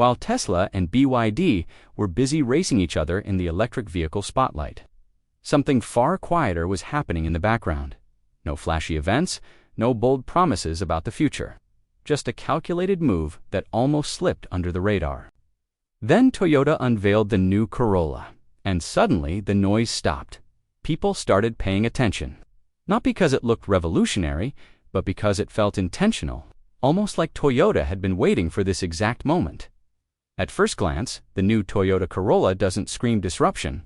while Tesla and BYD were busy racing each other in the electric vehicle spotlight. Something far quieter was happening in the background. No flashy events, no bold promises about the future. Just a calculated move that almost slipped under the radar. Then Toyota unveiled the new Corolla, and suddenly the noise stopped. People started paying attention. Not because it looked revolutionary, but because it felt intentional, almost like Toyota had been waiting for this exact moment. At first glance, the new Toyota Corolla doesn't scream disruption.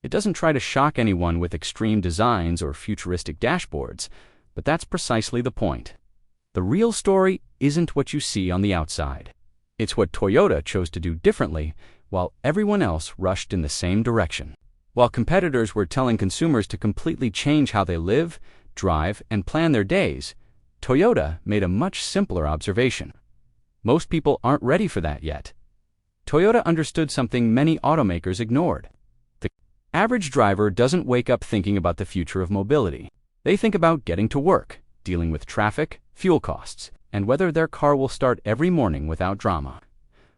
It doesn't try to shock anyone with extreme designs or futuristic dashboards, but that's precisely the point. The real story isn't what you see on the outside. It's what Toyota chose to do differently while everyone else rushed in the same direction. While competitors were telling consumers to completely change how they live, drive, and plan their days, Toyota made a much simpler observation. Most people aren't ready for that yet. Toyota understood something many automakers ignored. The average driver doesn't wake up thinking about the future of mobility. They think about getting to work, dealing with traffic, fuel costs, and whether their car will start every morning without drama.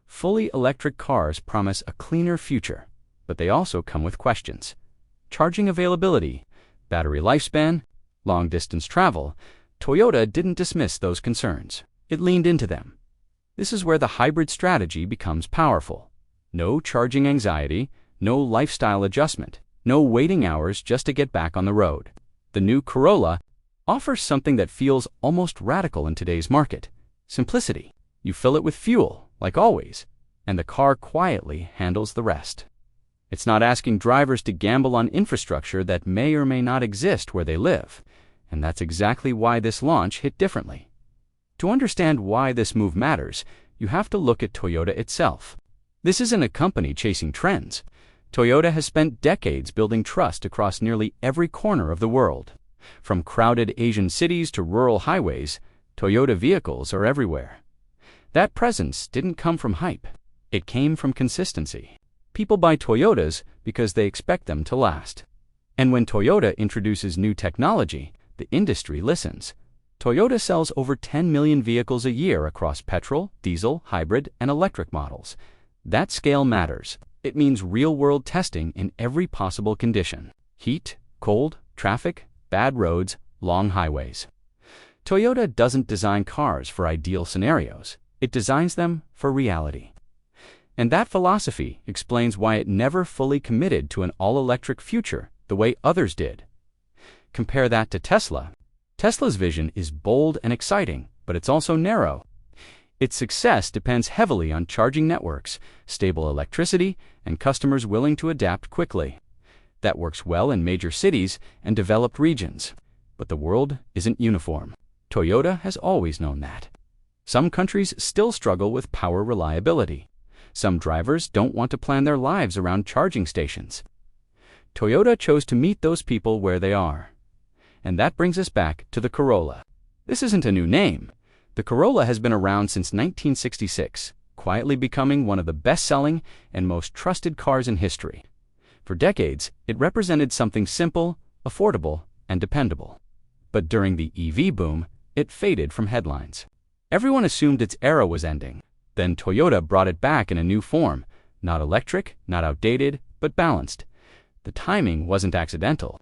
Fully electric cars promise a cleaner future, but they also come with questions. Charging availability, battery lifespan, long-distance travel. Toyota didn't dismiss those concerns. It leaned into them. This is where the hybrid strategy becomes powerful. No charging anxiety, no lifestyle adjustment, no waiting hours just to get back on the road. The new Corolla offers something that feels almost radical in today's market. Simplicity. You fill it with fuel, like always, and the car quietly handles the rest. It's not asking drivers to gamble on infrastructure that may or may not exist where they live, and that's exactly why this launch hit differently. To understand why this move matters, you have to look at Toyota itself. This isn't a company chasing trends. Toyota has spent decades building trust across nearly every corner of the world. From crowded Asian cities to rural highways, Toyota vehicles are everywhere. That presence didn't come from hype. It came from consistency. People buy Toyotas because they expect them to last. And when Toyota introduces new technology, the industry listens. Toyota sells over 10 million vehicles a year across petrol, diesel, hybrid, and electric models. That scale matters. It means real-world testing in every possible condition. Heat, cold, traffic, bad roads, long highways. Toyota doesn't design cars for ideal scenarios. It designs them for reality. And that philosophy explains why it never fully committed to an all-electric future the way others did. Compare that to Tesla. Tesla's vision is bold and exciting, but it's also narrow. Its success depends heavily on charging networks, stable electricity, and customers willing to adapt quickly. That works well in major cities and developed regions. But the world isn't uniform. Toyota has always known that. Some countries still struggle with power reliability. Some drivers don't want to plan their lives around charging stations. Toyota chose to meet those people where they are. And that brings us back to the Corolla. This isn't a new name. The Corolla has been around since 1966, quietly becoming one of the best-selling and most trusted cars in history. For decades, it represented something simple, affordable, and dependable. But during the EV boom, it faded from headlines. Everyone assumed its era was ending. Then Toyota brought it back in a new form, not electric, not outdated, but balanced. The timing wasn't accidental.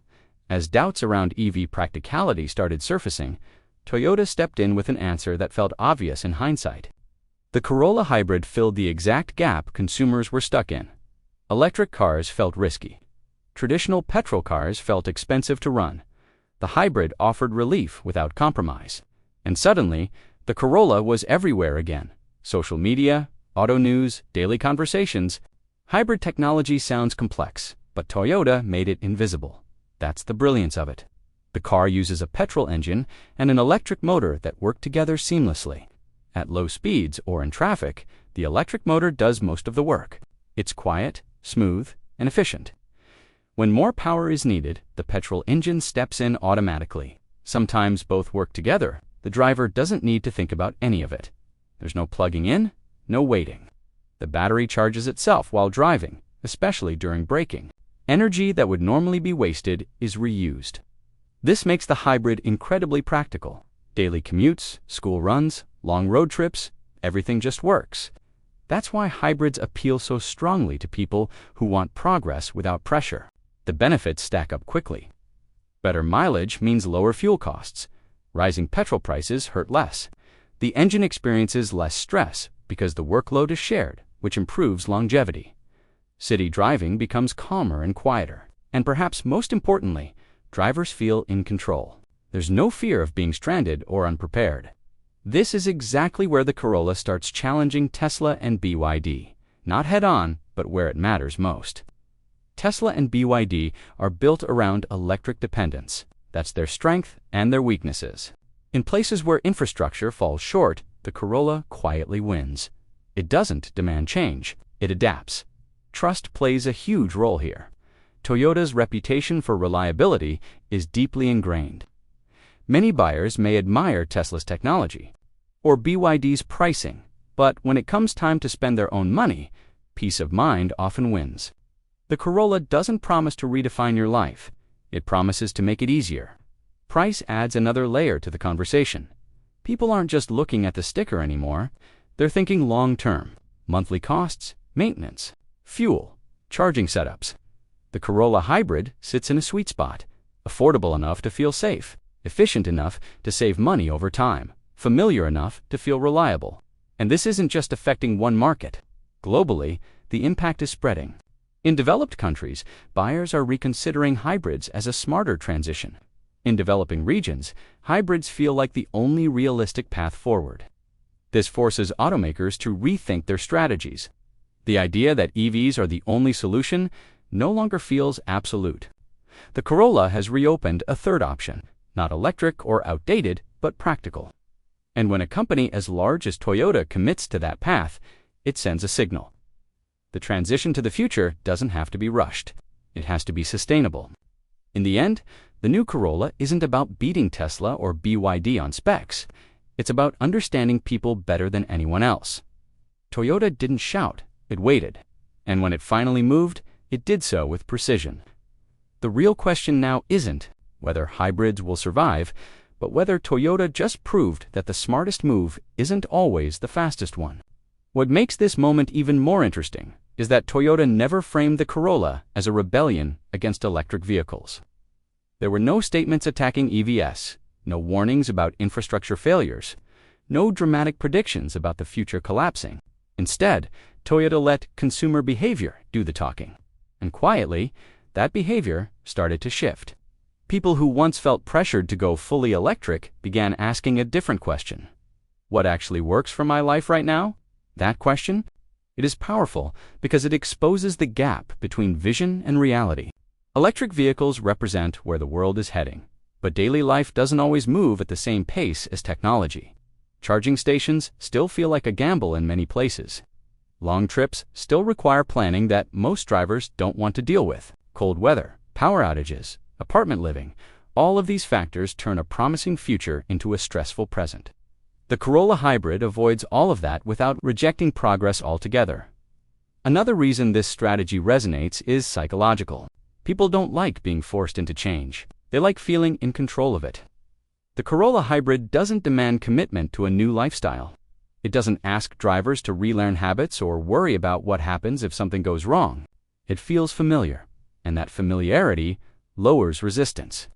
As doubts around EV practicality started surfacing, Toyota stepped in with an answer that felt obvious in hindsight. The Corolla Hybrid filled the exact gap consumers were stuck in. Electric cars felt risky. Traditional petrol cars felt expensive to run. The hybrid offered relief without compromise. And suddenly, the Corolla was everywhere again. Social media, auto news, daily conversations. Hybrid technology sounds complex, but Toyota made it invisible. That's the brilliance of it. The car uses a petrol engine and an electric motor that work together seamlessly. At low speeds or in traffic, the electric motor does most of the work. It's quiet, smooth, and efficient. When more power is needed, the petrol engine steps in automatically. Sometimes both work together. The driver doesn't need to think about any of it. There's no plugging in, no waiting. The battery charges itself while driving, especially during braking. Energy that would normally be wasted is reused. This makes the hybrid incredibly practical. Daily commutes, school runs, long road trips, everything just works. That's why hybrids appeal so strongly to people who want progress without pressure. The benefits stack up quickly. Better mileage means lower fuel costs. Rising petrol prices hurt less. The engine experiences less stress because the workload is shared, which improves longevity. City driving becomes calmer and quieter. And perhaps most importantly, drivers feel in control. There's no fear of being stranded or unprepared. This is exactly where the Corolla starts challenging Tesla and BYD. Not head-on, but where it matters most. Tesla and BYD are built around electric dependence. That's their strength and their weaknesses. In places where infrastructure falls short, the Corolla quietly wins. It doesn't demand change, it adapts. Trust plays a huge role here. Toyota's reputation for reliability is deeply ingrained. Many buyers may admire Tesla's technology or BYD's pricing, but when it comes time to spend their own money, peace of mind often wins. The Corolla doesn't promise to redefine your life. It promises to make it easier. Price adds another layer to the conversation. People aren't just looking at the sticker anymore. They're thinking long-term. Monthly costs, maintenance, fuel, charging setups. The Corolla Hybrid sits in a sweet spot, affordable enough to feel safe, efficient enough to save money over time, familiar enough to feel reliable. And this isn't just affecting one market. Globally, the impact is spreading. In developed countries, buyers are reconsidering hybrids as a smarter transition. In developing regions, hybrids feel like the only realistic path forward. This forces automakers to rethink their strategies. The idea that EVs are the only solution no longer feels absolute. The Corolla has reopened a third option, not electric or outdated, but practical. And when a company as large as Toyota commits to that path, it sends a signal. The transition to the future doesn't have to be rushed. It has to be sustainable. In the end, the new Corolla isn't about beating Tesla or BYD on specs. It's about understanding people better than anyone else. Toyota didn't shout, it waited. And when it finally moved, it did so with precision. The real question now isn't whether hybrids will survive, but whether Toyota just proved that the smartest move isn't always the fastest one. What makes this moment even more interesting is that Toyota never framed the Corolla as a rebellion against electric vehicles. There were no statements attacking EVs, no warnings about infrastructure failures, no dramatic predictions about the future collapsing. Instead, Toyota let consumer behavior do the talking. And quietly, that behavior started to shift. People who once felt pressured to go fully electric began asking a different question. What actually works for my life right now? That question? It is powerful because it exposes the gap between vision and reality. Electric vehicles represent where the world is heading, but daily life doesn't always move at the same pace as technology. Charging stations still feel like a gamble in many places. Long trips still require planning that most drivers don't want to deal with. Cold weather, power outages, apartment living, all of these factors turn a promising future into a stressful present. The Corolla Hybrid avoids all of that without rejecting progress altogether. Another reason this strategy resonates is psychological. People don't like being forced into change. They like feeling in control of it. The Corolla Hybrid doesn't demand commitment to a new lifestyle. It doesn't ask drivers to relearn habits or worry about what happens if something goes wrong. It feels familiar, and that familiarity lowers resistance.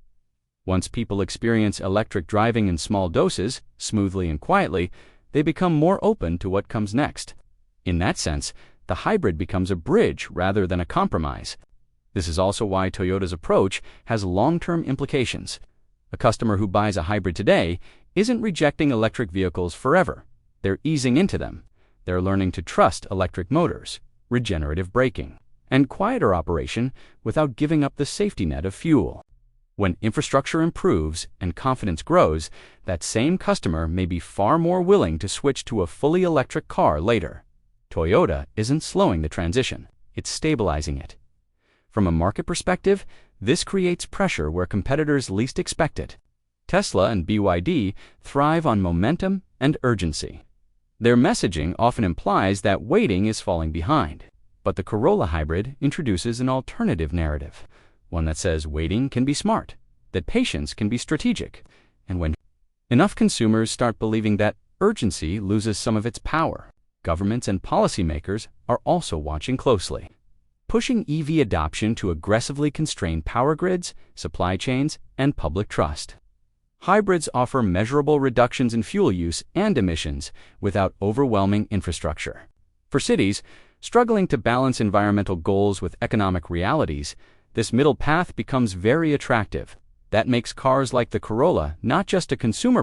Once people experience electric driving in small doses, smoothly and quietly, they become more open to what comes next. In that sense, the hybrid becomes a bridge rather than a compromise. This is also why Toyota's approach has long-term implications. A customer who buys a hybrid today isn't rejecting electric vehicles forever. They're easing into them. They're learning to trust electric motors, regenerative braking, and quieter operation without giving up the safety net of fuel. When infrastructure improves and confidence grows, that same customer may be far more willing to switch to a fully electric car later. Toyota isn't slowing the transition, it's stabilizing it. From a market perspective, this creates pressure where competitors least expect it. Tesla and BYD thrive on momentum and urgency. Their messaging often implies that waiting is falling behind, but the Corolla Hybrid introduces an alternative narrative, one that says waiting can be smart, that patience can be strategic, and when enough consumers start believing that, urgency loses some of its power. Governments and policymakers are also watching closely, pushing EV adoption to aggressively constrain power grids, supply chains, and public trust. Hybrids offer measurable reductions in fuel use and emissions without overwhelming infrastructure. For cities struggling to balance environmental goals with economic realities, this middle path becomes very attractive. That makes cars like the Corolla not just a consumer